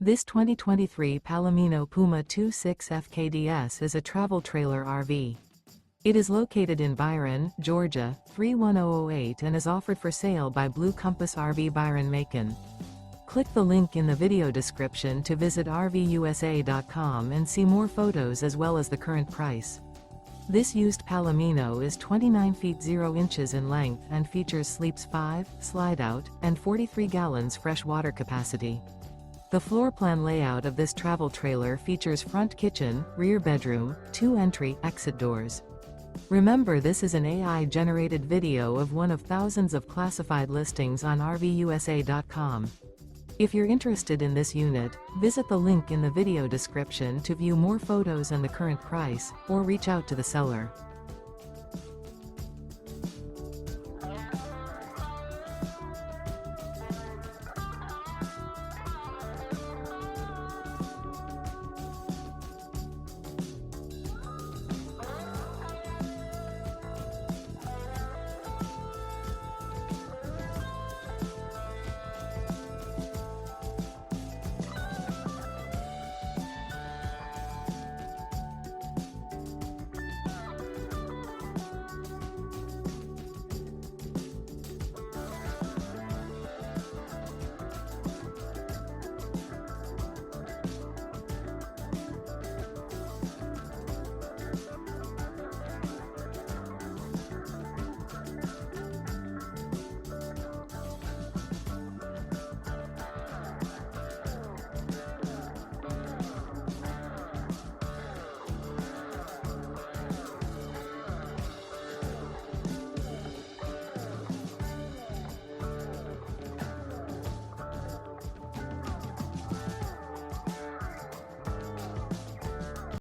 This 2023 Palomino Puma 26 FKDS is a travel trailer RV. It is located in Byron, Georgia, 31008 and is offered for sale by Blue Compass RV Byron-Macon. Click the link in the video description to visit RVUSA.com and see more photos as well as the current price. This used Palomino is 29 feet 0 inches in length and features sleeps 5, slide-out, and 43 gallons fresh water capacity. The floor plan layout of this travel trailer features front kitchen, rear bedroom, 2 entry/exit doors. Remember, this is an AI-generated video of one of thousands of classified listings on RVUSA.com. If you're interested in this unit, visit the link in the video description to view more photos and the current price, or reach out to the seller.